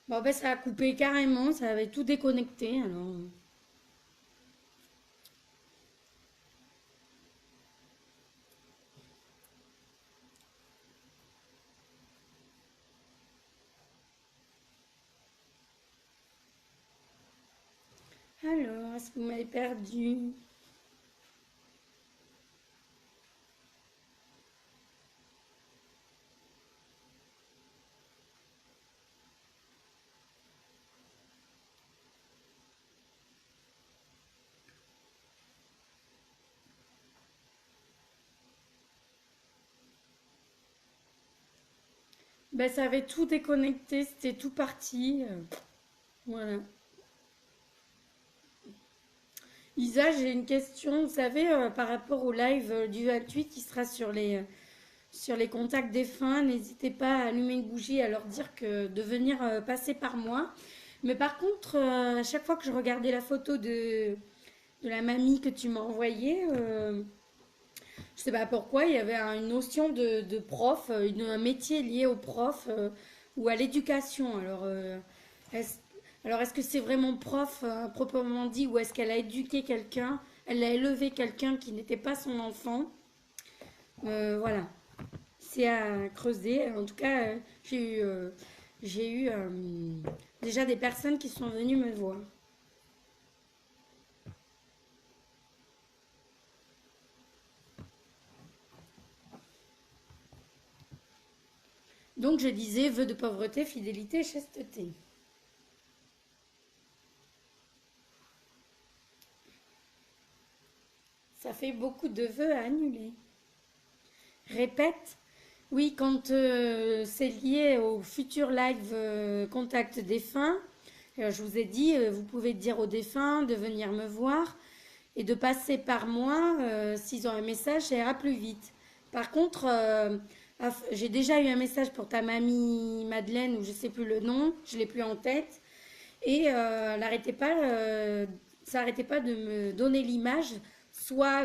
Bon, ben, ça a coupé carrément, ça avait tout déconnecté. Alors, est-ce que vous m'avez perdu? Ben, ça avait tout déconnecté, c'était tout parti. Voilà. Isa, j'ai une question. Vous savez, par rapport au live du 28 qui sera sur les contacts défunts, n'hésitez pas à allumer une bougie, à leur dire que de venir passer par moi. Mais par contre, à chaque fois que je regardais la photo de la mamie que tu m'as envoyée, je sais pas pourquoi, il y avait une notion de prof, un métier lié au prof ou à l'éducation. Est-ce, alors, est-ce que c'est vraiment prof proprement dit ou est-ce qu'elle a éduqué quelqu'un, elle a élevé quelqu'un qui n'était pas son enfant? Voilà, c'est à creuser. En tout cas, j'ai eu déjà des personnes qui sont venues me voir. Donc, je disais vœux de pauvreté, fidélité, chasteté. Ça fait beaucoup de vœux à annuler. Répète. Oui, quand c'est lié au futur live contact défunt, je vous ai dit, vous pouvez dire aux défunts de venir me voir et de passer par moi. S'ils ont un message, ça ira plus vite. Par contre, j'ai déjà eu un message pour ta mamie Madeleine, ou je sais plus le nom, je l'ai plus en tête, et ça n'arrêtait pas de me donner l'image, soit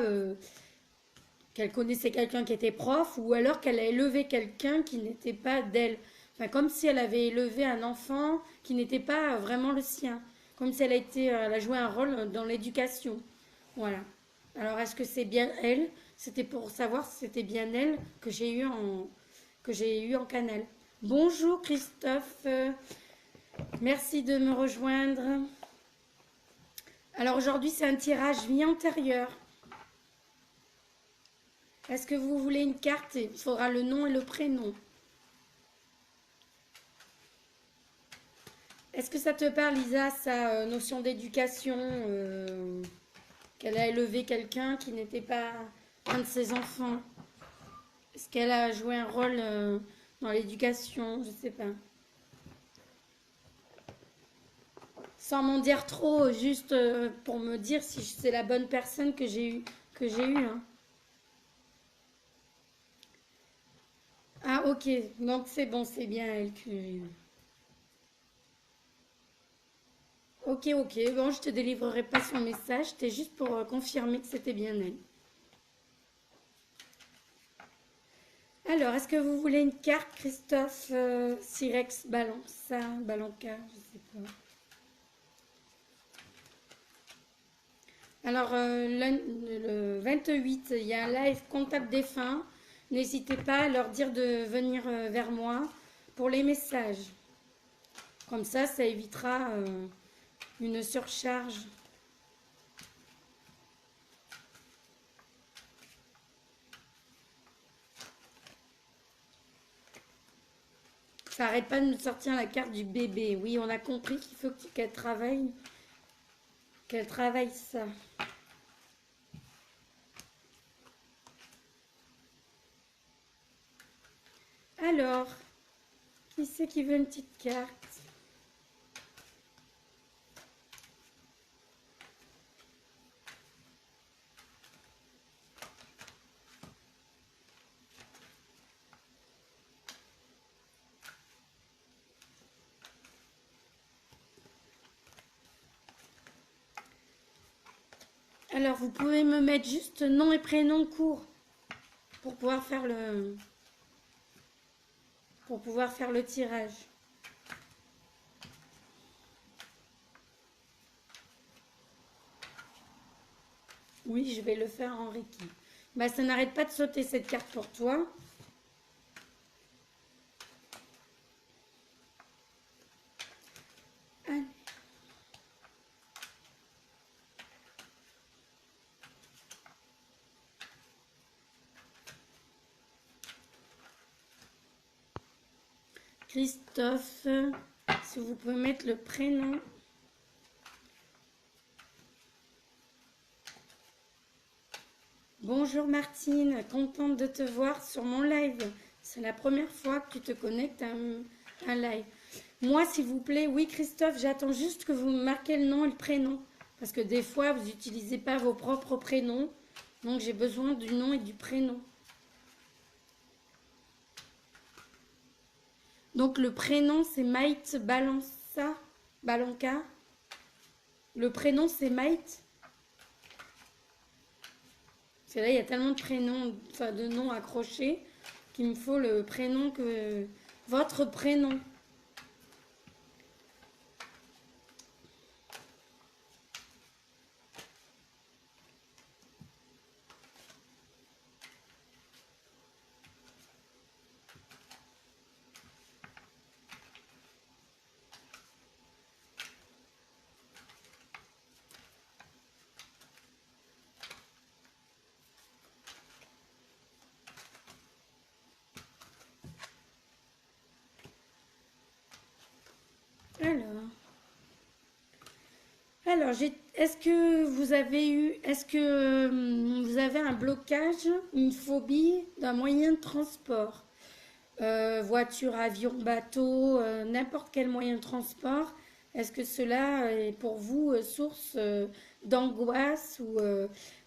qu'elle connaissait quelqu'un qui était prof, ou alors qu'elle a élevé quelqu'un qui n'était pas d'elle. Enfin, comme si elle avait élevé un enfant qui n'était pas vraiment le sien. Comme si elle a joué un rôle dans l'éducation. Voilà. Alors, est-ce que c'est bien elle? C'était pour savoir si c'était bien elle que j'ai eu en canal. Bonjour Christophe, merci de me rejoindre. Alors aujourd'hui c'est un tirage vie antérieure. Est-ce que vous voulez une carte? Il faudra le nom et le prénom. Est-ce que ça te parle, Lisa, sa notion d'éducation, qu'elle a élevé quelqu'un qui n'était pas un de ses enfants? Est-ce qu'elle a joué un rôle dans l'éducation? Je sais pas. Sans m'en dire trop, juste pour me dire si c'est la bonne personne que j'ai eu, hein. Ah ok, donc c'est bon, c'est bien elle que j'ai eue. Ok, ok, bon, je te délivrerai pas son message, c'était juste pour confirmer que c'était bien elle. Alors, est-ce que vous voulez une carte, Christophe Sirex Balança, Balanca, je sais pas. Alors, le 28, il y a un live comptable défunt. N'hésitez pas à leur dire de venir vers moi pour les messages. Comme ça évitera une surcharge. Ça arrête pas de nous sortir la carte du bébé. Oui, on a compris qu'il faut qu'elle travaille ça. Alors, qui c'est qui veut une petite carte? Alors, vous pouvez me mettre juste nom et prénom court pour pouvoir faire le tirage. Oui, je vais le faire en Reiki. Bah, ça n'arrête pas de sauter cette carte pour toi. Allez. Christophe, si vous pouvez mettre le prénom. Bonjour Martine, contente de te voir sur mon live. C'est la première fois que tu te connectes à un live. Moi, s'il vous plaît, oui Christophe, j'attends juste que vous me marquez le nom et le prénom. Parce que des fois, vous n'utilisez pas vos propres prénoms. Donc, j'ai besoin du nom et du prénom. Donc, le prénom, c'est Maït Balanca. Le prénom, c'est Maït. Parce que là, il y a tellement de prénoms, enfin de noms accrochés, qu'il me faut le prénom que... Votre prénom. Alors, est-ce que vous avez un blocage, une phobie d'un moyen de transport? Voiture, avion, bateau, n'importe quel moyen de transport. Est-ce que cela est pour vous source d'angoisse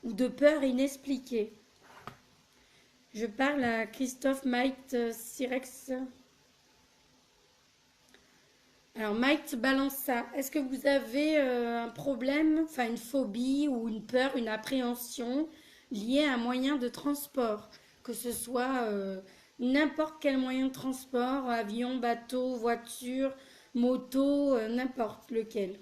ou de peur inexpliquée? Je parle à Christophe Maït Sirex. Alors, Maït balance ça. Est-ce que vous avez un problème, enfin une phobie ou une peur, une appréhension liée à un moyen de transport? Que ce soit n'importe quel moyen de transport, avion, bateau, voiture, moto, n'importe lequel.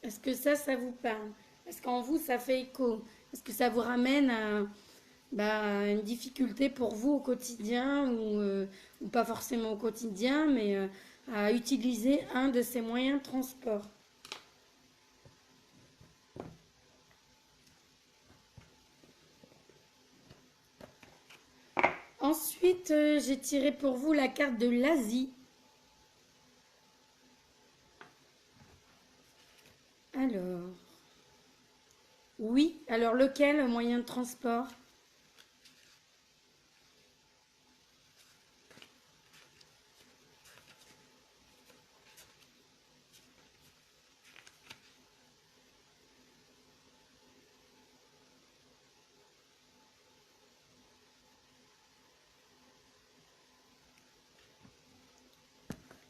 Est-ce que ça vous parle? Est-ce qu'en vous, ça fait écho? Est-ce que ça vous ramène à une difficulté pour vous au quotidien ou pas forcément au quotidien, mais à utiliser un de ces moyens de transport? Ensuite, j'ai tiré pour vous la carte de l'Asie. Alors, oui, alors lequel moyen de transport?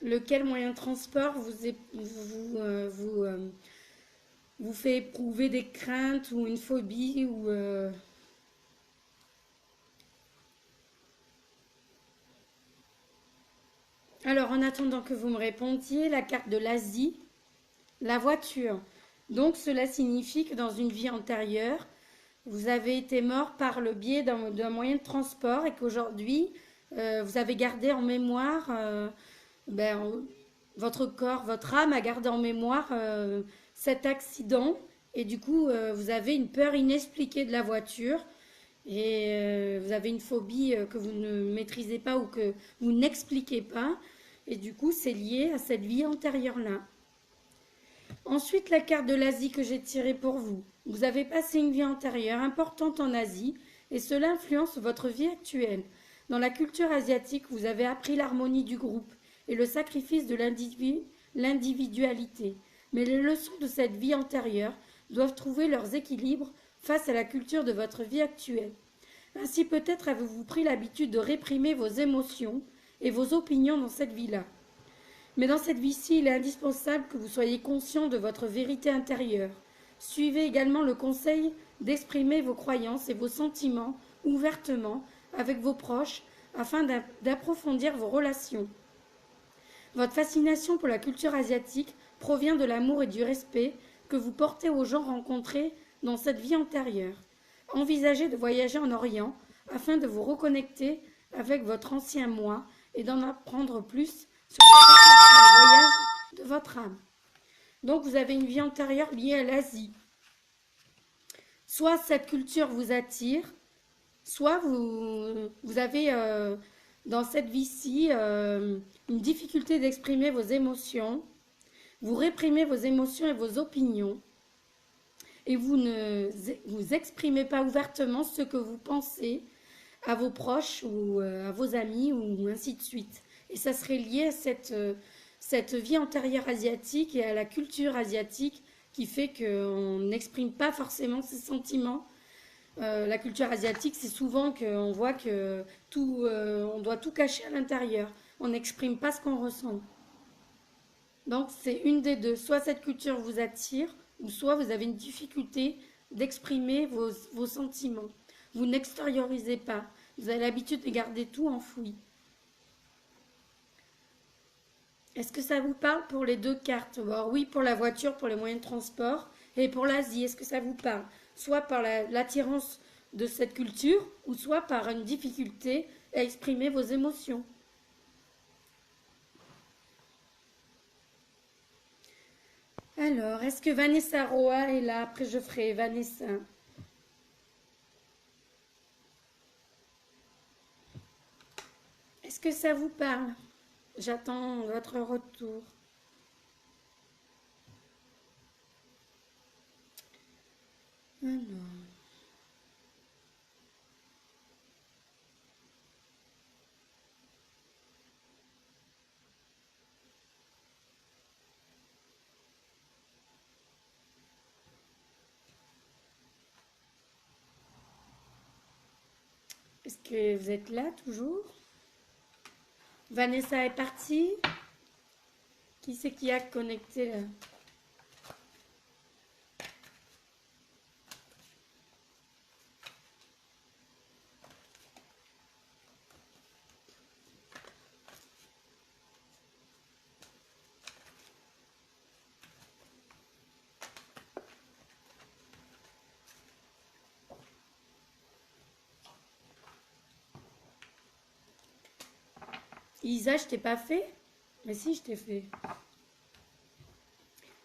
Lequel moyen de transport vous fait éprouver des craintes ou une phobie ou. Alors, en attendant que vous me répondiez, la carte de l'Asie, la voiture. Donc, cela signifie que dans une vie antérieure, vous avez été mort par le biais d'un moyen de transport et qu'aujourd'hui, vous avez gardé en mémoire, ben, votre corps, votre âme a gardé en mémoire cet accident et du coup, vous avez une peur inexpliquée de la voiture et vous avez une phobie que vous ne maîtrisez pas ou que vous n'expliquez pas et du coup, c'est lié à cette vie antérieure-là. Ensuite, la carte de l'Asie que j'ai tirée pour vous. Vous avez passé une vie antérieure importante en Asie et cela influence votre vie actuelle. Dans la culture asiatique, vous avez appris l'harmonie du groupe et le sacrifice de l'individualité. Mais les leçons de cette vie antérieure doivent trouver leurs équilibres face à la culture de votre vie actuelle. Ainsi peut-être avez-vous pris l'habitude de réprimer vos émotions et vos opinions dans cette vie-là. Mais dans cette vie-ci, il est indispensable que vous soyez conscient de votre vérité intérieure. Suivez également le conseil d'exprimer vos croyances et vos sentiments ouvertement avec vos proches afin d'approfondir vos relations. Votre fascination pour la culture asiatique provient de l'amour et du respect que vous portez aux gens rencontrés dans cette vie antérieure. Envisagez de voyager en Orient afin de vous reconnecter avec votre ancien moi et d'en apprendre plus sur le voyage de votre âme. Donc vous avez une vie antérieure liée à l'Asie. Soit cette culture vous attire, soit vous avez dans cette vie-ci une difficulté d'exprimer vos émotions, vous réprimez vos émotions et vos opinions, et vous ne vous exprimez pas ouvertement ce que vous pensez à vos proches ou à vos amis ou ainsi de suite. Et ça serait lié à cette vie antérieure asiatique et à la culture asiatique qui fait qu'on n'exprime pas forcément ses sentiments. La culture asiatique, c'est souvent qu'on voit que on doit tout cacher à l'intérieur. On n'exprime pas ce qu'on ressent. Donc c'est une des deux. Soit cette culture vous attire, ou soit vous avez une difficulté d'exprimer vos sentiments. Vous n'extériorisez pas. Vous avez l'habitude de garder tout enfoui. Est-ce que ça vous parle pour les deux cartes? Alors oui, pour la voiture, pour les moyens de transport. Et pour l'Asie, est-ce que ça vous parle? Soit par l'attirance de cette culture, ou soit par une difficulté à exprimer vos émotions. Alors, est-ce que Vanessa Roa est là? Après, je ferai Vanessa. Est-ce que ça vous parle? J'attends votre retour. Alors. Est-ce que vous êtes là toujours? Vanessa est partie. Qui c'est qui a connecté là? Isa, je t'ai pas fait? Mais si, je t'ai fait.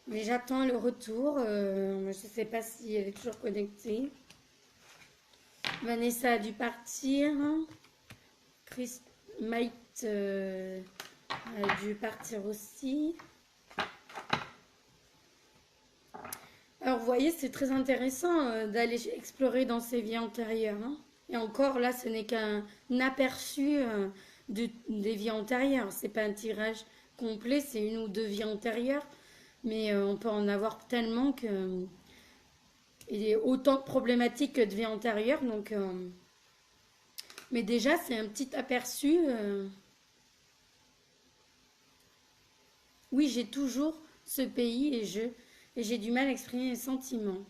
Mais j'attends le retour. Je ne sais pas si elle est toujours connectée. Vanessa a dû partir. Chris Might a dû partir aussi. Alors, vous voyez, c'est très intéressant d'aller explorer dans ces vies antérieures. Hein. Et encore, là, ce n'est qu'un aperçu des vies antérieures. C'est pas un tirage complet, c'est une ou deux vies antérieures. Mais on peut en avoir tellement que... Il y a autant de problématiques que de vies antérieures. Donc, mais déjà, c'est un petit aperçu. Oui, j'ai toujours ce pays et j'ai du mal à exprimer mes sentiments.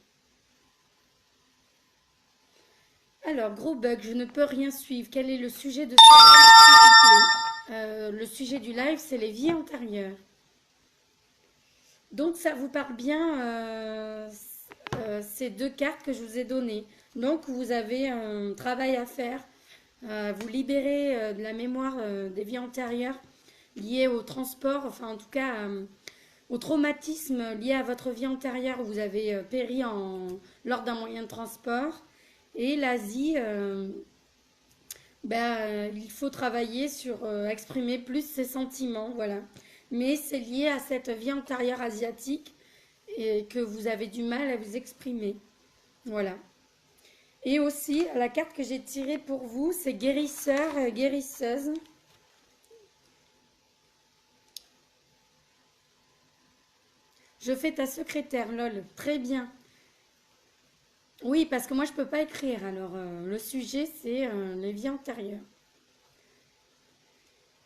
Alors, gros bug, je ne peux rien suivre. Quel est le sujet de ce live, s'il vous plaît? Le sujet du live, c'est les vies antérieures. Donc, ça vous parle bien ces deux cartes que je vous ai données. Donc, vous avez un travail à faire, vous libérer de la mémoire des vies antérieures liées au transport, enfin en tout cas au traumatisme lié à votre vie antérieure où vous avez péri lors d'un moyen de transport. Et l'Asie, il faut travailler sur exprimer plus ses sentiments, voilà. Mais c'est lié à cette vie antérieure asiatique et que vous avez du mal à vous exprimer, voilà. Et aussi, la carte que j'ai tirée pour vous, c'est guérisseur, guérisseuse. Je fais ta secrétaire, lol. Très bien. Oui, parce que moi, je ne peux pas écrire. Alors, le sujet, c'est les vies antérieures.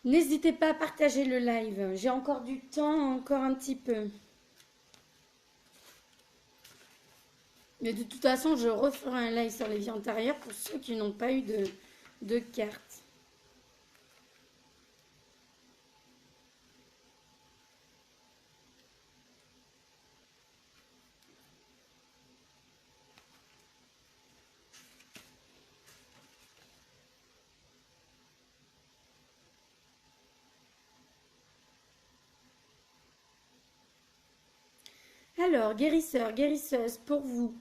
N'hésitez pas à partager le live. J'ai encore du temps, encore un petit peu. Mais de toute façon, je referai un live sur les vies antérieures pour ceux qui n'ont pas eu de carte. Alors, guérisseur, guérisseuse, pour vous.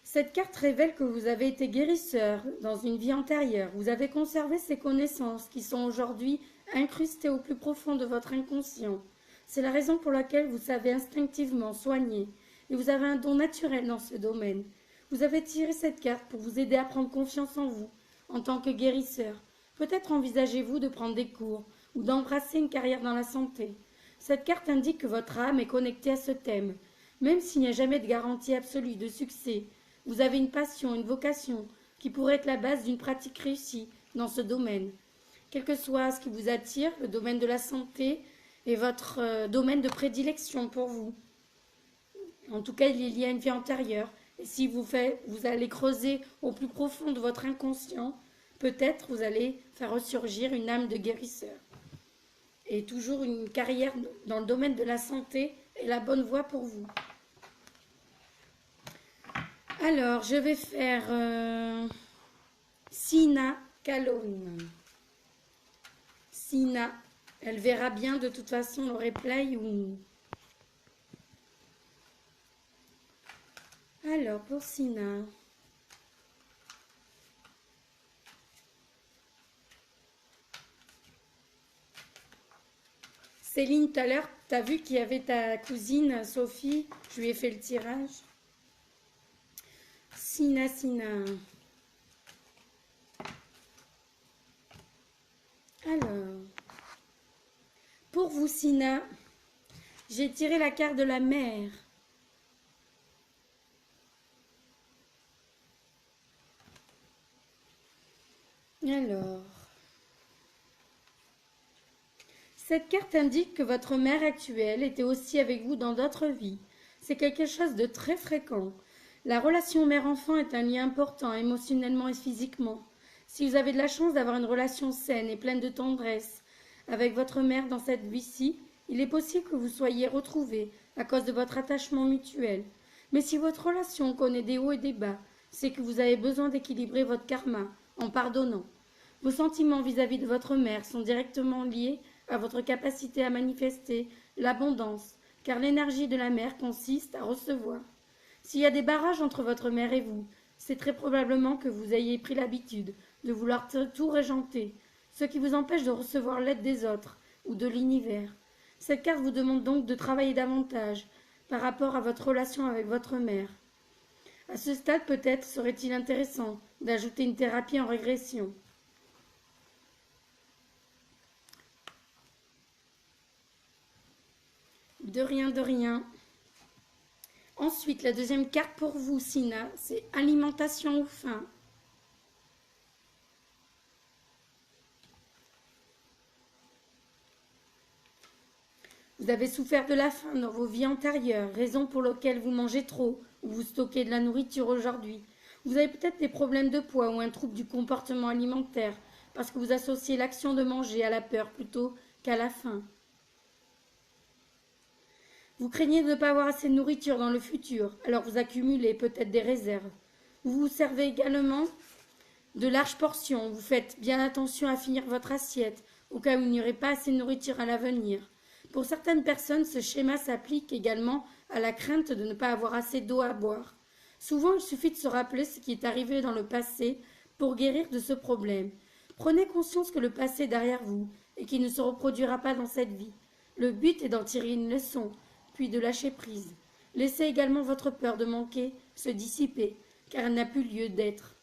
Cette carte révèle que vous avez été guérisseur dans une vie antérieure. Vous avez conservé ces connaissances qui sont aujourd'hui incrustées au plus profond de votre inconscient. C'est la raison pour laquelle vous savez instinctivement soigner et vous avez un don naturel dans ce domaine. Vous avez tiré cette carte pour vous aider à prendre confiance en vous en tant que guérisseur. Peut-être envisagez-vous de prendre des cours ou d'embrasser une carrière dans la santé. Cette carte indique que votre âme est connectée à ce thème. Même s'il n'y a jamais de garantie absolue de succès, vous avez une passion, une vocation qui pourrait être la base d'une pratique réussie dans ce domaine. Quel que soit ce qui vous attire, le domaine de la santé est votre domaine de prédilection pour vous. En tout cas, il est lié à une vie antérieure. Et si vous allez creuser au plus profond de votre inconscient, peut-être vous allez faire ressurgir une âme de guérisseur. Et toujours une carrière dans le domaine de la santé est la bonne voie pour vous. Alors, je vais faire Sina Kalon. Sina, elle verra bien de toute façon le replay ou... Alors, pour Sina. Céline, tout à l'heure, tu as vu qu'il y avait ta cousine Sophie. Je lui ai fait le tirage. Sina, Sina. Alors, pour vous, Sina, j'ai tiré la carte de la mer. Alors, cette carte indique que votre mère actuelle était aussi avec vous dans d'autres vies. C'est quelque chose de très fréquent. La relation mère-enfant est un lien important émotionnellement et physiquement. Si vous avez de la chance d'avoir une relation saine et pleine de tendresse avec votre mère dans cette vie-ci, il est possible que vous soyez retrouvés à cause de votre attachement mutuel. Mais si votre relation connaît des hauts et des bas, c'est que vous avez besoin d'équilibrer votre karma en pardonnant. Vos sentiments vis-à-vis de votre mère sont directement liés à votre capacité à manifester l'abondance, car l'énergie de la mère consiste à recevoir. S'il y a des barrages entre votre mère et vous, c'est très probablement que vous ayez pris l'habitude de vouloir tout régenter, ce qui vous empêche de recevoir l'aide des autres ou de l'univers. Cette carte vous demande donc de travailler davantage par rapport à votre relation avec votre mère. À ce stade, peut-être serait-il intéressant d'ajouter une thérapie en régression. De rien, de rien. Ensuite, la deuxième carte pour vous, Sina, c'est alimentation ou faim. Vous avez souffert de la faim dans vos vies antérieures, raison pour laquelle vous mangez trop ou vous stockez de la nourriture aujourd'hui. Vous avez peut-être des problèmes de poids ou un trouble du comportement alimentaire parce que vous associez l'action de manger à la peur plutôt qu'à la faim. Vous craignez de ne pas avoir assez de nourriture dans le futur, alors vous accumulez peut-être des réserves. Vous vous servez également de larges portions. Vous faites bien attention à finir votre assiette au cas où il n'y aurait pas assez de nourriture à l'avenir. Pour certaines personnes, ce schéma s'applique également à la crainte de ne pas avoir assez d'eau à boire. Souvent, il suffit de se rappeler ce qui est arrivé dans le passé pour guérir de ce problème. Prenez conscience que le passé est derrière vous et qu'il ne se reproduira pas dans cette vie. Le but est d'en tirer une leçon, puis de lâcher prise. Laissez également votre peur de manquer se dissiper, car elle n'a plus lieu d'être.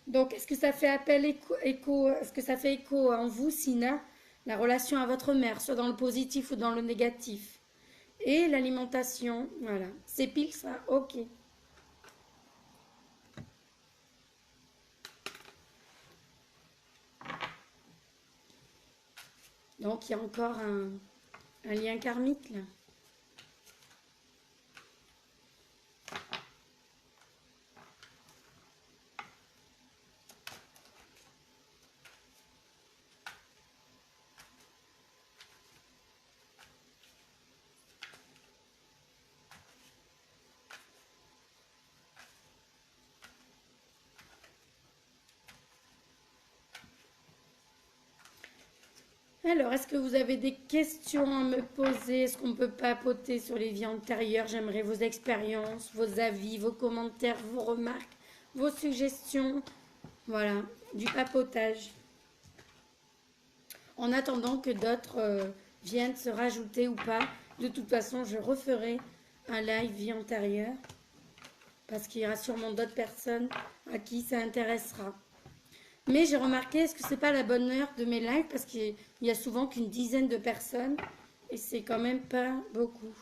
Donc, est-ce que ça fait est-ce que ça fait écho en vous, Sina, la relation à votre mère, soit dans le positif ou dans le négatif? Et l'alimentation, voilà. C'est pile ça, ok. Donc, il y a encore un lien karmique, là. Alors, est-ce que vous avez des questions à me poser? Est-ce qu'on peut papoter sur les vies antérieures? J'aimerais vos expériences, vos avis, vos commentaires, vos remarques, vos suggestions. Voilà, du papotage. En attendant que d'autres viennent se rajouter ou pas. De toute façon, je referai un live vie antérieure parce qu'il y aura sûrement d'autres personnes à qui ça intéressera. Mais j'ai remarqué, est-ce que c'est pas la bonne heure de mes lives parce qu'il y a souvent qu'une dizaine de personnes et c'est quand même pas beaucoup.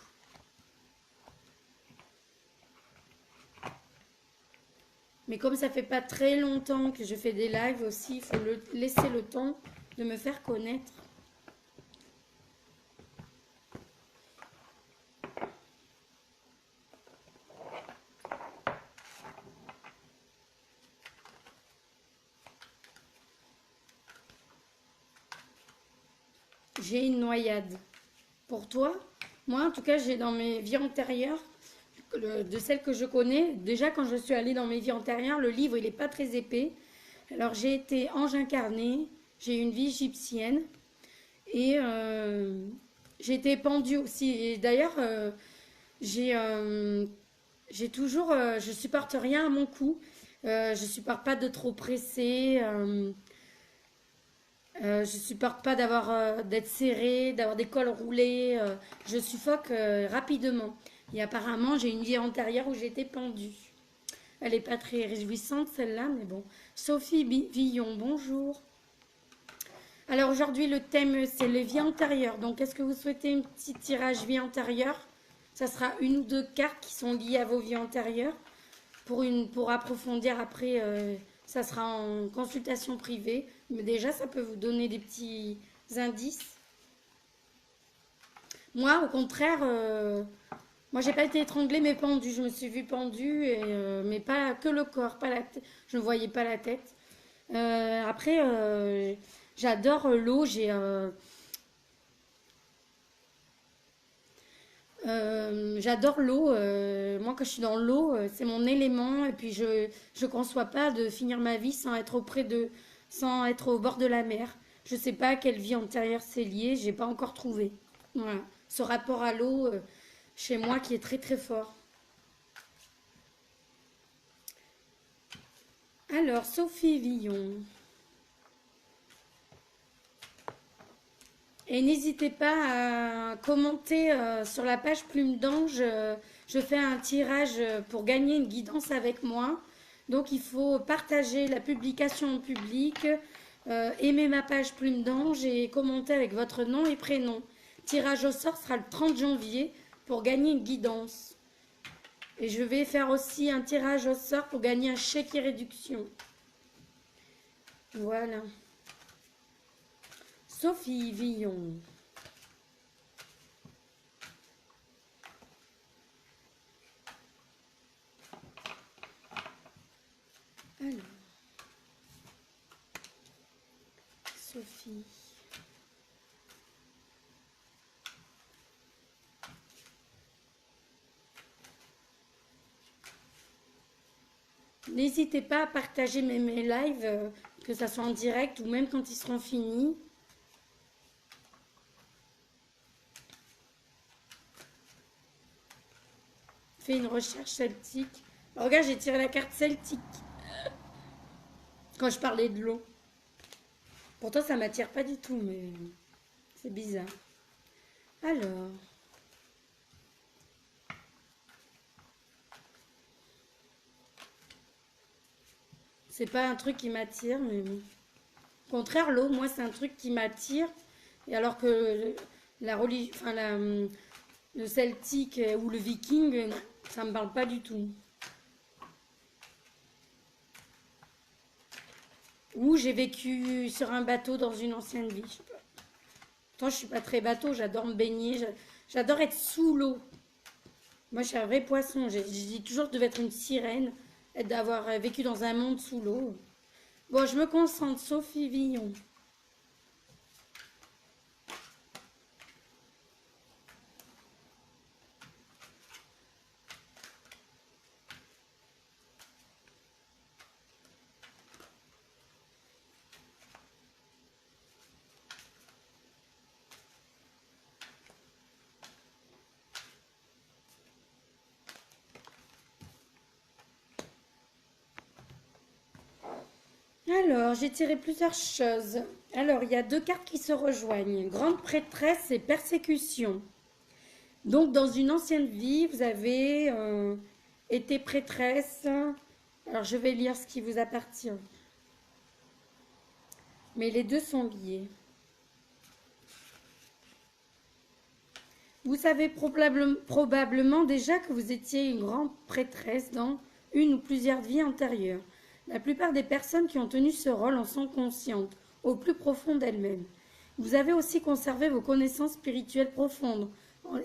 Mais comme ça fait pas très longtemps que je fais des lives aussi, il faut laisser le temps de me faire connaître. J'ai une noyade. Pour toi, moi en tout cas, j'ai dans mes vies antérieures, de celles que je connais, déjà quand je suis allée dans mes vies antérieures, le livre il n'est pas très épais. Alors j'ai été ange incarné, j'ai eu une vie égyptienne et j'ai été pendue aussi. Et d'ailleurs, j'ai toujours, je supporte rien à mon cou. Je supporte pas de trop presser. Je supporte pas d'être serré, d'avoir des cols roulés. Je suffoque rapidement. Et apparemment, j'ai une vie antérieure où j'étais pendue. Elle est pas très réjouissante celle-là, mais bon. Sophie Villon, bonjour. Alors aujourd'hui, le thème c'est les vies antérieures. Donc, est-ce que vous souhaitez un petit tirage vie antérieure? Ça sera une ou deux cartes qui sont liées à vos vies antérieures. Pour approfondir après, ça sera en consultation privée. Mais déjà, ça peut vous donner des petits indices. Moi, au contraire, moi, j'ai pas été étranglée, mais pendue. Je me suis vue pendue, mais pas que le corps, pas la tête. Je ne voyais pas la tête. Après, j'adore l'eau. J'adore l'eau. Moi, quand je suis dans l'eau, c'est mon élément. Et puis, je conçois pas de finir ma vie sans être au bord de la mer. Je sais pas à quelle vie antérieure c'est lié. J'ai pas encore trouvé. Voilà. Ce rapport à l'eau chez moi qui est très très fort. Alors, Sophie Villon. Et n'hésitez pas à commenter sur la page Plume d'Ange. Je fais un tirage pour gagner une guidance avec moi. Donc il faut partager la publication en public, aimer ma page Plume d'Ange et commenter avec votre nom et prénom. Tirage au sort sera le 30 janvier pour gagner une guidance. Et je vais faire aussi un tirage au sort pour gagner un chèque et réduction. Voilà. Sophie Villon. Alors, Sophie. N'hésitez pas à partager mes lives, que ça soit en direct ou même quand ils seront finis. Fais une recherche celtique. Oh, regarde, j'ai tiré la carte celtique quand je parlais de l'eau. Pourtant, ça m'attire pas du tout, mais c'est bizarre. Alors, c'est pas un truc qui m'attire, mais bon. Au contraire, l'eau, moi, c'est un truc qui m'attire. Et alors que la religion, enfin, le celtique ou le viking, ça me parle pas du tout. Ou j'ai vécu sur un bateau dans une ancienne vie. Je sais pas. Pourtant, je suis pas très bateau, j'adore me baigner, j'adore être sous l'eau. Moi, je suis un vrai poisson. Je dis toujours que je devais être une sirène et d'avoir vécu dans un monde sous l'eau. Bon, je me concentre. Sophie Villon. Alors, j'ai tiré plusieurs choses. Alors, il y a deux cartes qui se rejoignent. Grande prêtresse et persécution. Donc, dans une ancienne vie, vous avez été prêtresse. Alors, je vais lire ce qui vous appartient. Mais les deux sont liés. Vous savez probablement déjà que vous étiez une grande prêtresse dans une ou plusieurs vies antérieures. La plupart des personnes qui ont tenu ce rôle en sont conscientes, au plus profond d'elles-mêmes. Vous avez aussi conservé vos connaissances spirituelles profondes,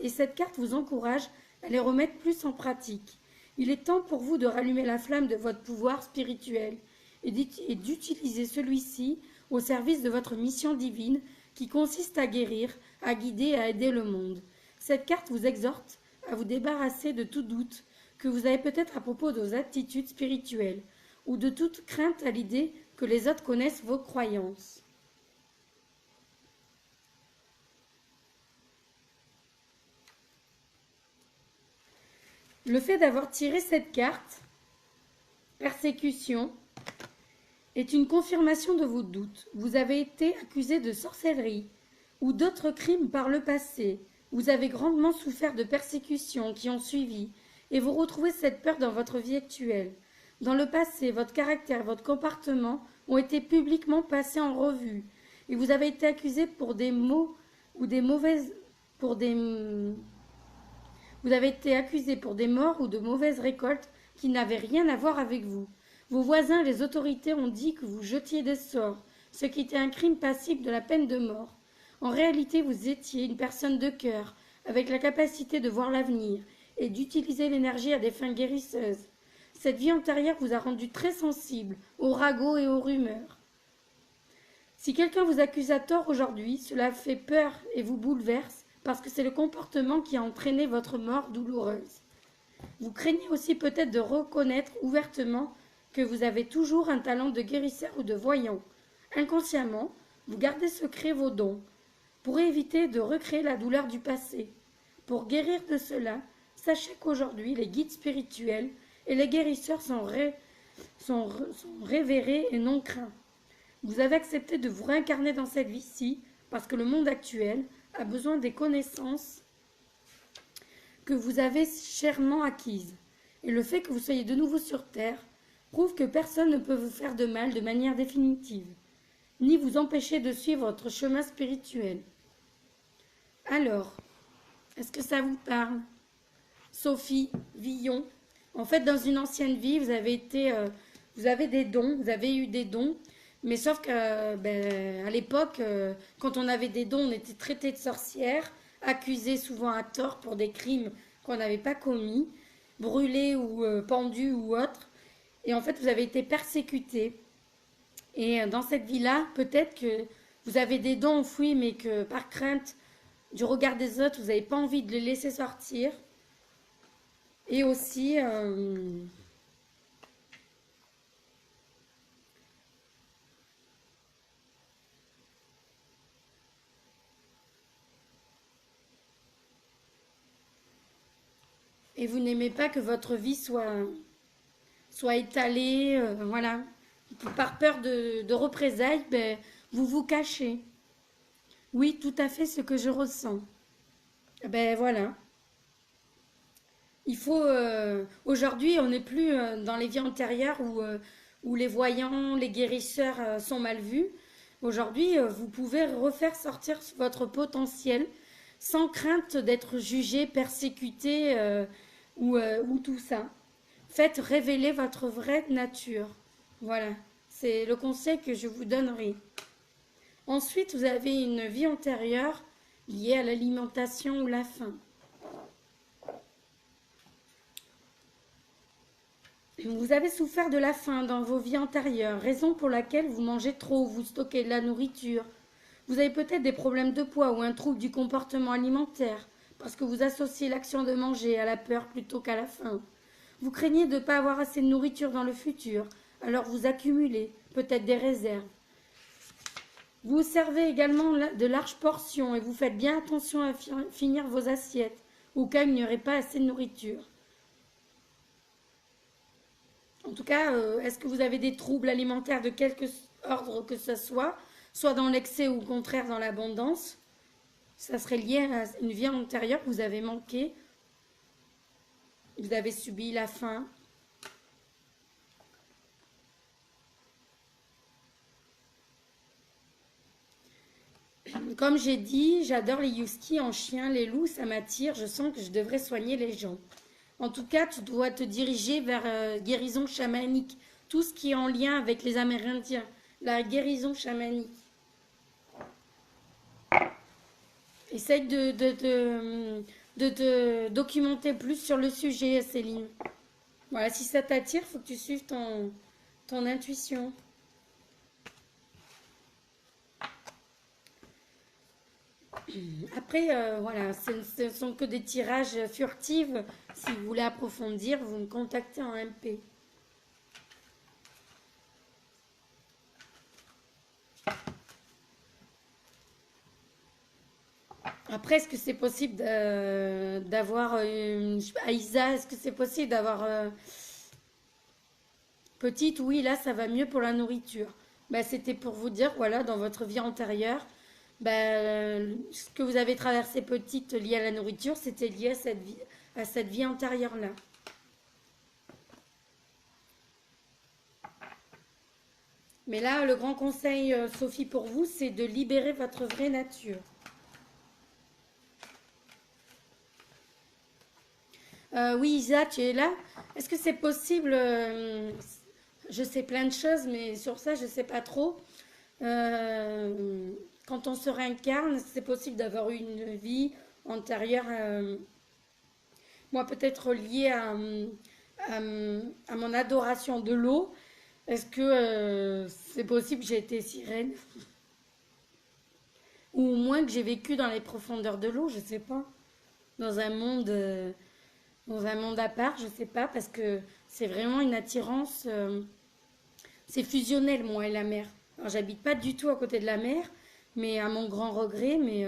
et cette carte vous encourage à les remettre plus en pratique. Il est temps pour vous de rallumer la flamme de votre pouvoir spirituel et d'utiliser celui-ci au service de votre mission divine qui consiste à guérir, à guider et à aider le monde. Cette carte vous exhorte à vous débarrasser de tout doute que vous avez peut-être à propos de vos attitudes spirituelles ou de toute crainte à l'idée que les autres connaissent vos croyances. Le fait d'avoir tiré cette carte, persécution, est une confirmation de vos doutes. Vous avez été accusé de sorcellerie ou d'autres crimes par le passé. Vous avez grandement souffert de persécutions qui ont suivi et vous retrouvez cette peur dans votre vie actuelle. Dans le passé, votre caractère et votre comportement ont été publiquement passés en revue et vous avez été accusé pour des maux ou des mauvaises pour des vous avez été accusé pour des morts ou de mauvaises récoltes qui n'avaient rien à voir avec vous. Vos voisins et les autorités ont dit que vous jetiez des sorts, ce qui était un crime passible de la peine de mort. En réalité, vous étiez une personne de cœur, avec la capacité de voir l'avenir et d'utiliser l'énergie à des fins guérisseuses. Cette vie antérieure vous a rendu très sensible aux ragots et aux rumeurs. Si quelqu'un vous accuse à tort aujourd'hui, cela fait peur et vous bouleverse parce que c'est le comportement qui a entraîné votre mort douloureuse. Vous craignez aussi peut-être de reconnaître ouvertement que vous avez toujours un talent de guérisseur ou de voyant. Inconsciemment, vous gardez secret vos dons pour éviter de recréer la douleur du passé. Pour guérir de cela, sachez qu'aujourd'hui, les guides spirituels et les guérisseurs sont révérés et non craints. Vous avez accepté de vous réincarner dans cette vie-ci parce que le monde actuel a besoin des connaissances que vous avez chèrement acquises. Et le fait que vous soyez de nouveau sur Terre prouve que personne ne peut vous faire de mal de manière définitive, ni vous empêcher de suivre votre chemin spirituel. Alors, est-ce que ça vous parle? Sophie Villon. En fait, dans une ancienne vie, vous avez des dons, vous avez eu des dons, mais sauf que, à l'époque, quand on avait des dons, on était traité de sorcière, accusé souvent à tort pour des crimes qu'on n'avait pas commis, brûlé ou pendu ou autre. Et en fait, vous avez été persécuté. Et dans cette vie-là, peut-être que vous avez des dons enfouis, mais que par crainte du regard des autres, vous n'avez pas envie de les laisser sortir. Et aussi, et vous n'aimez pas que votre vie soit étalée, voilà. Par peur de représailles, vous vous cachez. Oui, tout à fait ce que je ressens. Voilà. Il faut aujourd'hui, on n'est plus dans les vies antérieures où les voyants, les guérisseurs sont mal vus. Aujourd'hui, vous pouvez refaire sortir votre potentiel sans crainte d'être jugé, persécuté ou tout ça. Faites révéler votre vraie nature. Voilà, c'est le conseil que je vous donnerai. Ensuite, vous avez une vie antérieure liée à l'alimentation ou la faim. Vous avez souffert de la faim dans vos vies antérieures, raison pour laquelle vous mangez trop, vous stockez de la nourriture. Vous avez peut-être des problèmes de poids ou un trouble du comportement alimentaire, parce que vous associez l'action de manger à la peur plutôt qu'à la faim. Vous craignez de ne pas avoir assez de nourriture dans le futur, alors vous accumulez peut-être des réserves. Vous servez également de larges portions et vous faites bien attention à finir vos assiettes, au cas où il n'y aurait pas assez de nourriture. En tout cas, est-ce que vous avez des troubles alimentaires de quelque ordre que ce soit dans l'excès ou au contraire dans l'abondance? Ça serait lié à une vie antérieure que vous avez manqué, vous avez subi la faim. Comme j'ai dit, j'adore les huskies en chien, les loups, ça m'attire, je sens que je devrais soigner les gens. En tout cas, tu dois te diriger vers guérison chamanique, tout ce qui est en lien avec les Amérindiens, la guérison chamanique. Essaye de te documenter plus sur le sujet, Céline. Voilà, si ça t'attire, faut que tu suives ton intuition. Après, voilà, ce ne sont que des tirages furtifs. Si vous voulez approfondir, vous me contactez en MP. Après, est-ce que c'est possible d'avoir Aïsa, est-ce que c'est possible d'avoir petite? Oui, là, ça va mieux pour la nourriture. Bah, c'était pour vous dire, voilà, dans votre vie antérieure, bah, ce que vous avez traversé petite lié à la nourriture, c'était lié à cette vie antérieure-là. Mais là, le grand conseil, Sophie, pour vous, c'est de libérer votre vraie nature. Oui, Isa, tu es là. Est-ce que c'est possible je sais plein de choses, mais sur ça, je ne sais pas trop. Quand on se réincarne, c'est possible d'avoir eu une vie antérieure, moi peut-être liée à mon adoration de l'eau. Est-ce que c'est possible que j'ai été sirène? Ou au moins que j'ai vécu dans les profondeurs de l'eau, je ne sais pas. Dans un monde, euh, dans un monde à part, je ne sais pas, parce que c'est vraiment une attirance. C'est fusionnel, moi et la mer. Alors, j'habite pas du tout à côté de la mer, mais à mon grand regret, mais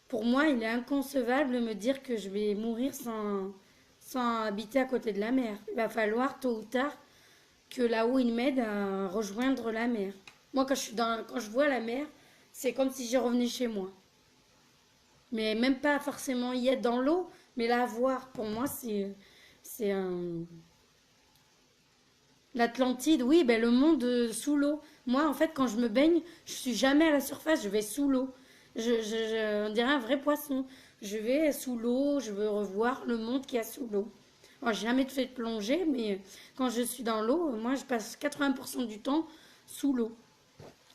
pour moi, il est inconcevable de me dire que je vais mourir sans habiter à côté de la mer. Il va falloir, tôt ou tard, que là-haut, il m'aide à rejoindre la mer. Moi, quand je vois la mer, c'est comme si je revenais chez moi. Mais même pas forcément y être dans l'eau, mais la voir. Pour moi, c'est un, l'Atlantide, oui, ben le monde sous l'eau. Moi, en fait, quand je me baigne, je suis jamais à la surface, je vais sous l'eau. On dirait un vrai poisson. Je vais sous l'eau, je veux revoir le monde qu'il y a sous l'eau. Moi, j'ai jamais fait de plongée, mais quand je suis dans l'eau, moi, je passe 80% du temps sous l'eau.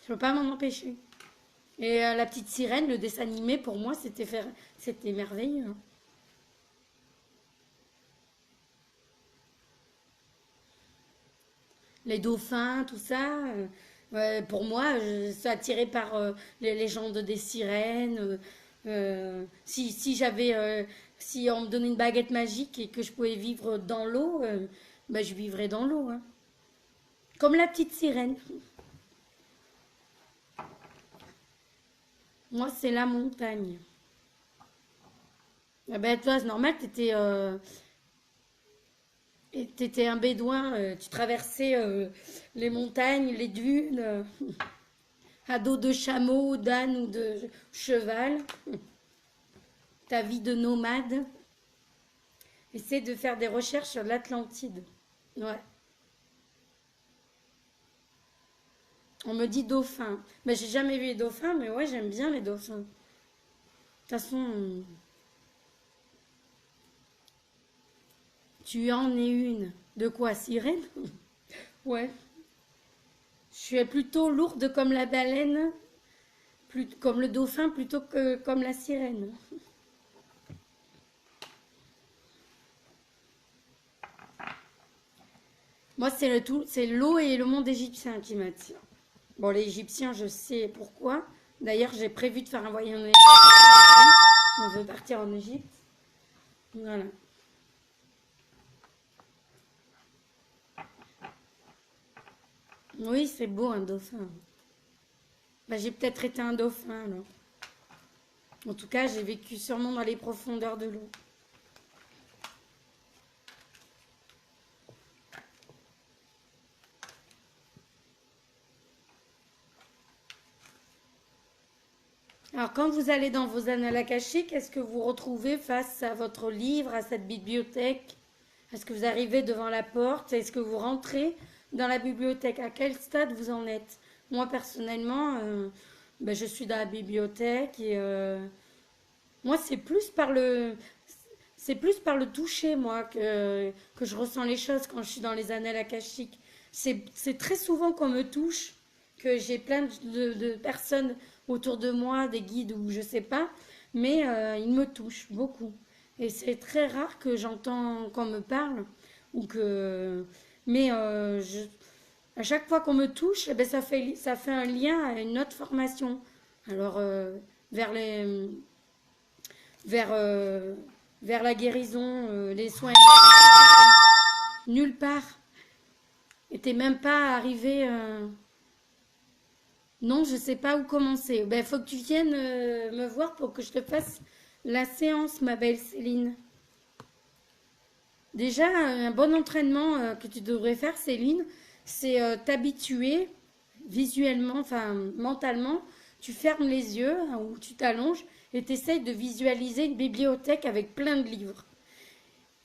Je peux pas m'en empêcher. Et la petite sirène, le dessin animé, pour moi, c'était merveilleux. Les dauphins, tout ça. Ouais, pour moi, je suis attirée par les légendes des sirènes. Si on me donnait une baguette magique et que je pouvais vivre dans l'eau, ben, je vivrais dans l'eau, hein. Comme la petite sirène. Moi, c'est la montagne. Ah ben, toi, c'est normal, t'étais un bédouin, tu traversais les montagnes, les dunes, à dos de chameau, d'âne ou de cheval. Ta vie de nomade. Essaie de faire des recherches sur l'Atlantide. Ouais. On me dit dauphin. Mais j'ai jamais vu les dauphins, mais ouais, j'aime bien les dauphins. De toute façon, tu en es une. De quoi, sirène? Ouais. Je suis plutôt lourde comme la baleine, comme le dauphin plutôt que comme la sirène. Moi, c'est l'eau et le monde égyptien qui m'attirent. Bon, les Égyptiens, je sais pourquoi. D'ailleurs, j'ai prévu de faire un voyage en Égypte. On veut partir en Égypte. Voilà. Oui, c'est beau un dauphin. Bah, j'ai peut-être été un dauphin alors. En tout cas, j'ai vécu sûrement dans les profondeurs de l'eau. quand vous allez dans vos annales akashiques, est-ce que vous retrouvez face à votre livre, à cette bibliothèque? Est-ce que vous arrivez devant la porte? Est-ce que vous rentrez dans la bibliothèque? À quel stade vous en êtes? Moi, personnellement, ben, je suis dans la bibliothèque et moi, c'est plus par le toucher, moi, que je ressens les choses quand je suis dans les annales akashiques. C'est très souvent qu'on me touche, que j'ai plein de personnes autour de moi, des guides ou je sais pas, mais ils me touchent beaucoup. Et c'est très rare que j'entends qu'on me parle ou que. Mais à chaque fois qu'on me touche, eh ben, ça fait un lien à une autre formation. Alors, vers les, vers, vers la guérison, les soins, nulle part. Et t'es même pas arrivé. Non, je sais pas où commencer. Ben, faut que tu viennes me voir pour que je te fasse la séance, ma belle Céline. Déjà, un bon entraînement que tu devrais faire, Céline, c'est t'habituer visuellement, enfin mentalement. Tu fermes les yeux hein, ou tu t'allonges et tu essayes de visualiser une bibliothèque avec plein de livres.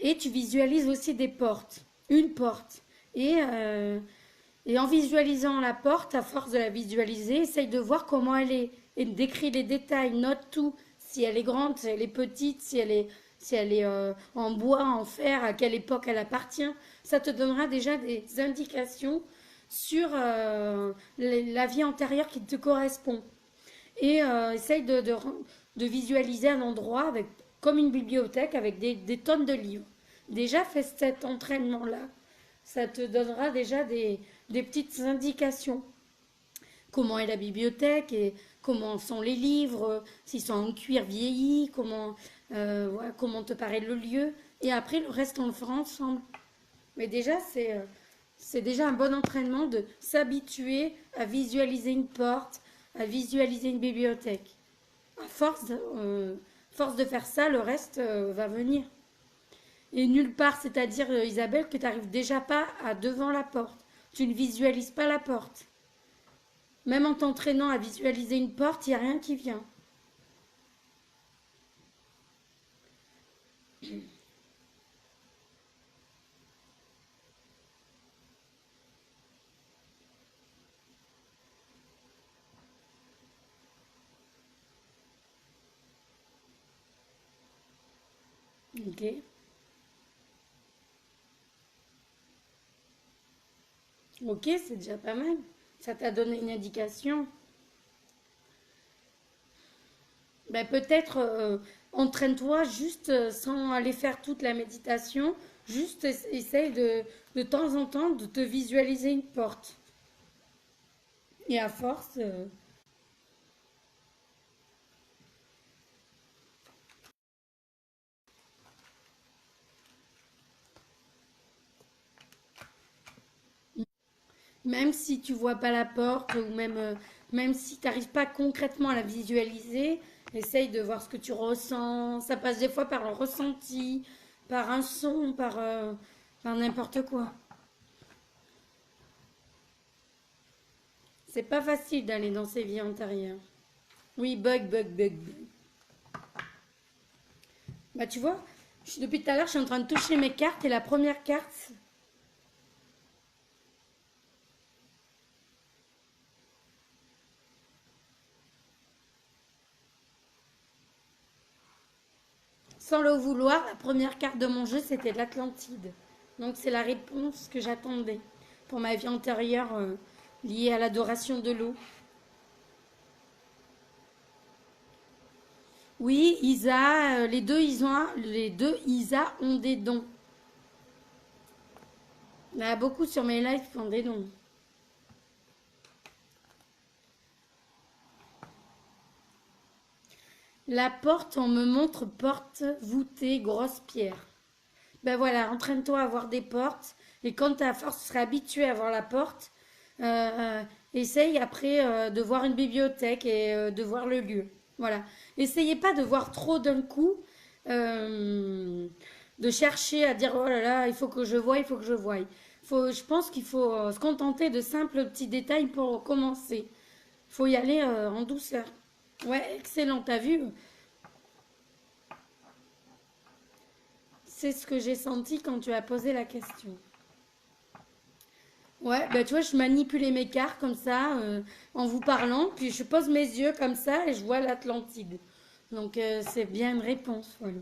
Et tu visualises aussi des portes, une porte. Et en visualisant la porte, à force de la visualiser, essaye de voir comment elle est. Et décris les détails, note tout. Si elle est grande, si elle est petite, si elle est en bois, en fer, à quelle époque elle appartient. Ça te donnera déjà des indications sur la vie antérieure qui te correspond. Et essaye de visualiser un endroit avec, comme une bibliothèque avec des tonnes de livres. Déjà, fais cet entraînement-là. Ça te donnera déjà des petites indications. Comment est la bibliothèque et comment sont les livres, s'ils sont en cuir vieilli, voilà, comment te paraît le lieu. Et après, le reste, on le fera ensemble. Mais déjà, c'est déjà un bon entraînement de s'habituer à visualiser une porte, à visualiser une bibliothèque. À force de faire ça, le reste va venir. Et nulle part, c'est-à-dire, Isabelle, que tu n'arrives déjà pas à devant la porte. Tu ne visualises pas la porte. Même en t'entraînant à visualiser une porte, il n'y a rien qui vient. Ok. Ok, c'est déjà pas mal. Ça t'a donné une indication. Ben, peut-être entraîne-toi juste sans aller faire toute la méditation. Juste essaye de temps en temps de te visualiser une porte. Et à force, même si tu vois pas la porte ou même si tu n'arrives pas concrètement à la visualiser, essaye de voir ce que tu ressens. Ça passe des fois par un ressenti, par un son, par n'importe quoi. C'est pas facile d'aller dans ces vies antérieures. Oui, bug. Bah tu vois, depuis tout à l'heure, je suis en train de toucher mes cartes et la première carte, sans le vouloir, la première carte de mon jeu, c'était l'Atlantide. Donc c'est la réponse que j'attendais pour ma vie antérieure liée à l'adoration de l'eau. Oui, Isa, les deux Isa ont des dons. Il y en a beaucoup sur mes lives qui ont des dons. La porte, on me montre porte voûtée, grosse pierre. Ben voilà, entraîne-toi à voir des portes. Et quand à force tu seras habitué à voir la porte, essaye après de voir une bibliothèque et de voir le lieu. Voilà. Essayez pas de voir trop d'un coup, de chercher à dire oh là là, il faut que je voie, il faut que je voie. Je pense qu'il faut se contenter de simples petits détails pour commencer. Il faut y aller en douceur. Ouais, excellent, t'as vu? C'est ce que j'ai senti quand tu as posé la question. Ouais, bah tu vois, je manipulais mes cartes comme ça, en vous parlant, puis je pose mes yeux comme ça et je vois l'Atlantide. Donc c'est bien une réponse, voilà.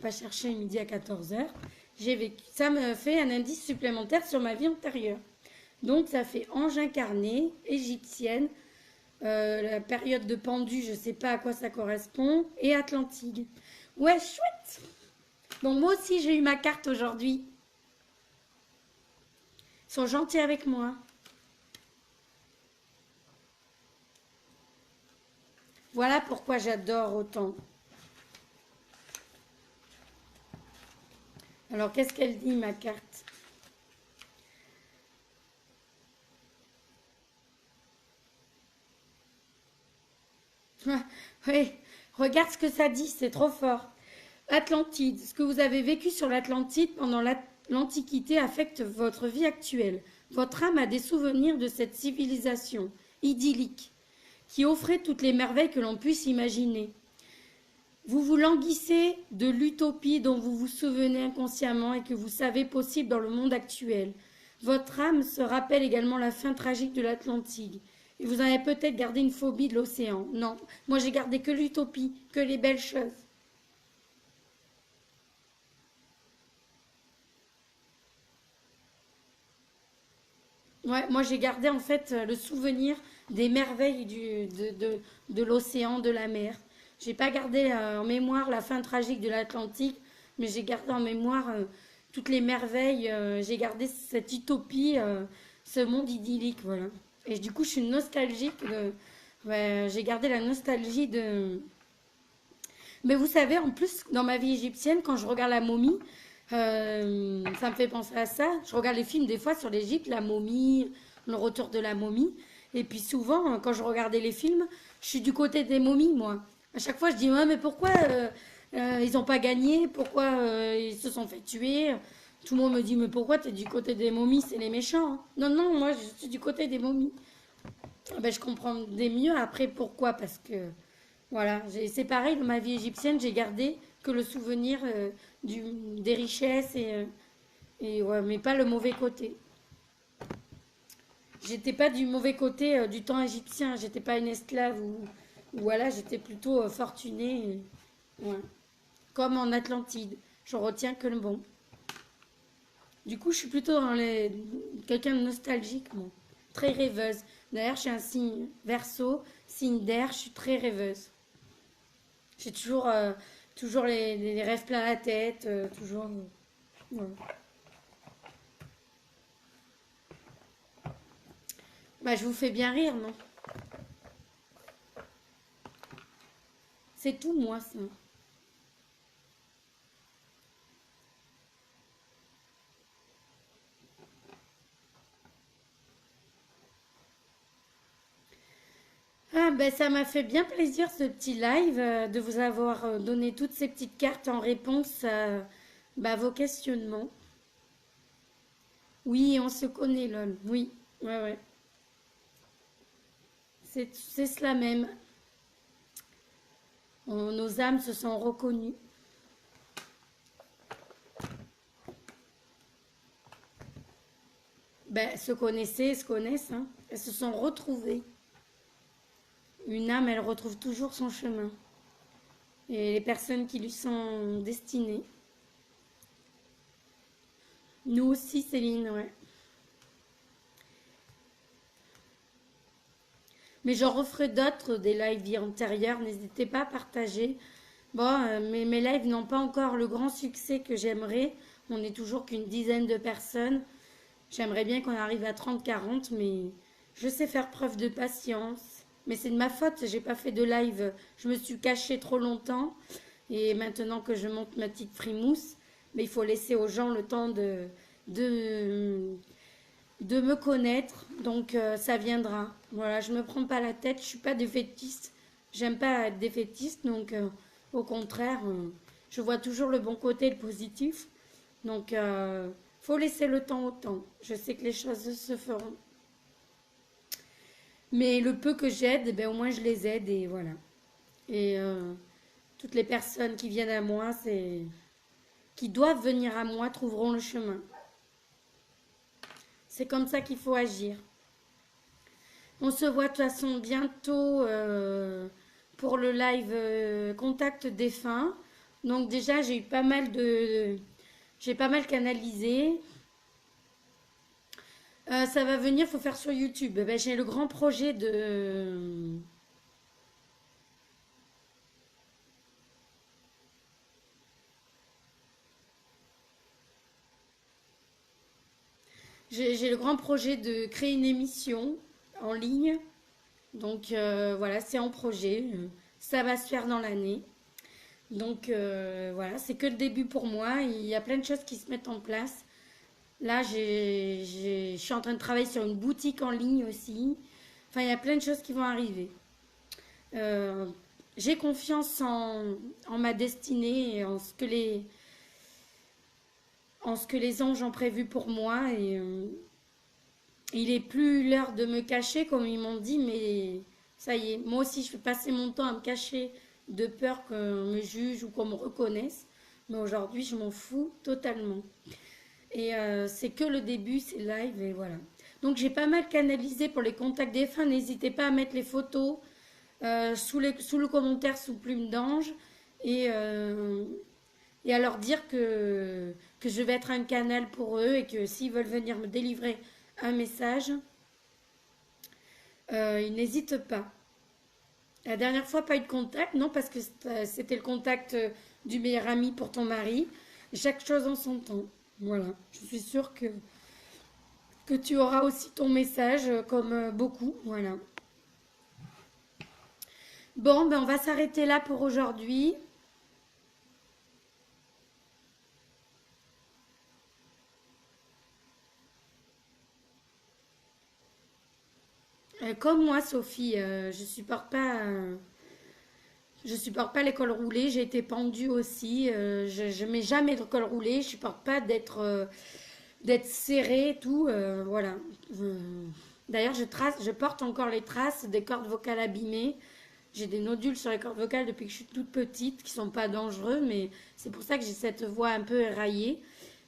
Pas chercher midi à 14 heures. J'ai vécu. Ça me fait un indice supplémentaire sur ma vie antérieure. Donc ça fait ange incarné, égyptienne, la période de pendu, je sais pas à quoi ça correspond, et Atlantide. Ouais, chouette. Bon, moi aussi j'ai eu ma carte aujourd'hui. Ils sont gentils avec moi. Voilà pourquoi j'adore autant. Alors, qu'est-ce qu'elle dit, ma carte? Oui, regarde ce que ça dit, c'est trop fort. Atlantide. Ce que vous avez vécu sur l'Atlantide pendant l'Antiquité affecte votre vie actuelle. Votre âme a des souvenirs de cette civilisation idyllique qui offrait toutes les merveilles que l'on puisse imaginer. Vous vous languissez de l'utopie dont vous vous souvenez inconsciemment et que vous savez possible dans le monde actuel. Votre âme se rappelle également la fin tragique de l'Atlantide. Et vous en avez peut-être gardé une phobie de l'océan. Non, moi j'ai gardé que l'utopie, que les belles choses. Ouais, moi j'ai gardé en fait le souvenir des merveilles de l'océan, de la mer. J'ai pas gardé en mémoire la fin tragique de l'Atlantique, mais j'ai gardé en mémoire toutes les merveilles. J'ai gardé cette utopie, ce monde idyllique, voilà. Et du coup, je suis nostalgique. Ouais, j'ai gardé la nostalgie de. Mais vous savez, en plus, dans ma vie égyptienne, quand je regarde la momie, ça me fait penser à ça. Je regarde les films des fois sur l'Égypte, la momie, le retour de la momie. Et puis souvent, quand je regardais les films, je suis du côté des momies, moi. À chaque fois, je dis, ouais, mais pourquoi ils n'ont pas gagné? Pourquoi ils se sont fait tuer? Tout le monde me dit, mais pourquoi tu es du côté des momies? C'est les méchants, hein. Non, non, moi, je suis du côté des momies. Ah ben, je comprendrais mieux après pourquoi, parce que voilà, c'est pareil, dans ma vie égyptienne, j'ai gardé que le souvenir des richesses et ouais, mais pas le mauvais côté. J'étais pas du mauvais côté du temps égyptien, j'étais pas une esclave ou voilà, j'étais plutôt fortunée, ouais. Comme en Atlantide. Je retiens que le bon. Du coup, je suis plutôt dans quelqu'un de nostalgique, moi. Très rêveuse. D'ailleurs, je suis un signe verso, signe d'air, je suis très rêveuse. J'ai toujours les rêves plein la tête, toujours. Ouais. Bah, je vous fais bien rire, non? C'est tout, moi, ça. Ah, ben, ça m'a fait bien plaisir ce petit live, de vous avoir donné toutes ces petites cartes en réponse à bah, vos questionnements. Oui, on se connaît, lol. Oui, ouais, ouais. C'est cela même. Nos âmes se sont reconnues. Ben, se connaissaient, se connaissent, hein. Elles se sont retrouvées. Une âme, elle retrouve toujours son chemin. Et les personnes qui lui sont destinées. Nous aussi, Céline, ouais. Mais j'en referai d'autres des lives vie antérieurs. N'hésitez pas à partager. Bon, mes lives n'ont pas encore le grand succès que j'aimerais. On n'est toujours qu'une dizaine de personnes. J'aimerais bien qu'on arrive à 30, 40, mais je sais faire preuve de patience. Mais c'est de ma faute, j'ai pas fait de live. Je me suis cachée trop longtemps. Et maintenant que je monte ma petite frimousse, mais il faut laisser aux gens le temps de, de me connaître. Donc ça viendra. Voilà, je me prends pas la tête, je suis pas défaitiste. J'aime pas être défaitiste, donc au contraire, je vois toujours le bon côté, le positif. Donc faut laisser le temps au temps. Je sais que les choses se feront. Mais le peu que j'aide, eh ben, au moins je les aide et voilà. Et toutes les personnes qui viennent à moi, qui doivent venir à moi, trouveront le chemin. C'est comme ça qu'il faut agir. On se voit de toute façon bientôt pour le live contact défunt. Donc déjà, j'ai pas mal canalisé. Ça va venir, faut faire sur YouTube. Ben, j'ai le grand projet de. J'ai le grand projet de créer une émission en ligne. Donc voilà, c'est en projet. Ça va se faire dans l'année. Donc voilà, c'est que le début pour moi. Il y a plein de choses qui se mettent en place. Là, je suis en train de travailler sur une boutique en ligne aussi. Enfin, il y a plein de choses qui vont arriver. Euh, j'ai confiance en ma destinée et en ce que les anges ont prévu pour moi. Et il est plus l'heure de me cacher, comme ils m'ont dit, mais ça y est, moi aussi, je vais passer mon temps à me cacher de peur qu'on me juge ou qu'on me reconnaisse. Mais aujourd'hui, je m'en fous totalement. Et c'est que le début, c'est live et voilà. Donc j'ai pas mal canalisé pour les contacts défunts. N'hésitez pas à mettre les photos sous le commentaire sous plume d'ange et, euh, et à leur dire que je vais être un canal pour eux et que s'ils veulent venir me délivrer un message, ils n'hésitent pas. La dernière fois, pas eu de contact, non, parce que c'était le contact du meilleur ami pour ton mari. Chaque chose en son temps. Voilà. Je suis sûre que tu auras aussi ton message, comme beaucoup. Voilà. Bon, ben on va s'arrêter là pour aujourd'hui. Comme moi, Sophie, je supporte pas les cols roulés. J'ai été pendue aussi. Je mets jamais de col roulé. Je supporte pas d'être serrée et tout. Voilà. Euh, D'ailleurs, je porte encore les traces des cordes vocales abîmées. J'ai des nodules sur les cordes vocales depuis que je suis toute petite, qui sont pas dangereux, mais c'est pour ça que j'ai cette voix un peu éraillée.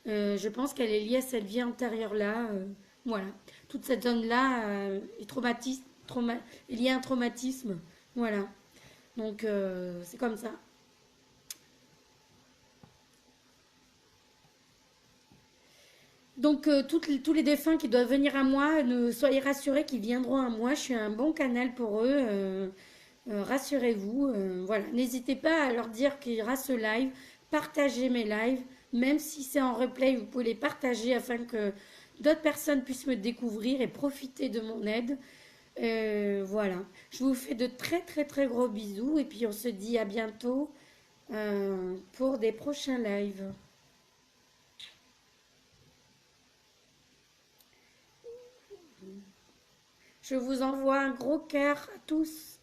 Je pense qu'elle est liée à cette vie antérieure-là. Voilà. Toute cette zone-là est liée à un traumatisme. Voilà. Donc, c'est comme ça. Donc, tous les défunts qui doivent venir à moi, soyez rassurés qu'ils viendront à moi. Je suis un bon canal pour eux. Rassurez-vous. Voilà. N'hésitez pas à leur dire qu'il y aura ce live. Partagez mes lives. Même si c'est en replay, vous pouvez les partager afin que d'autres personnes puissent me découvrir et profiter de mon aide. Voilà. Je vous fais de très très très gros bisous et puis on se dit à bientôt pour des prochains lives. Je vous envoie un gros cœur à tous.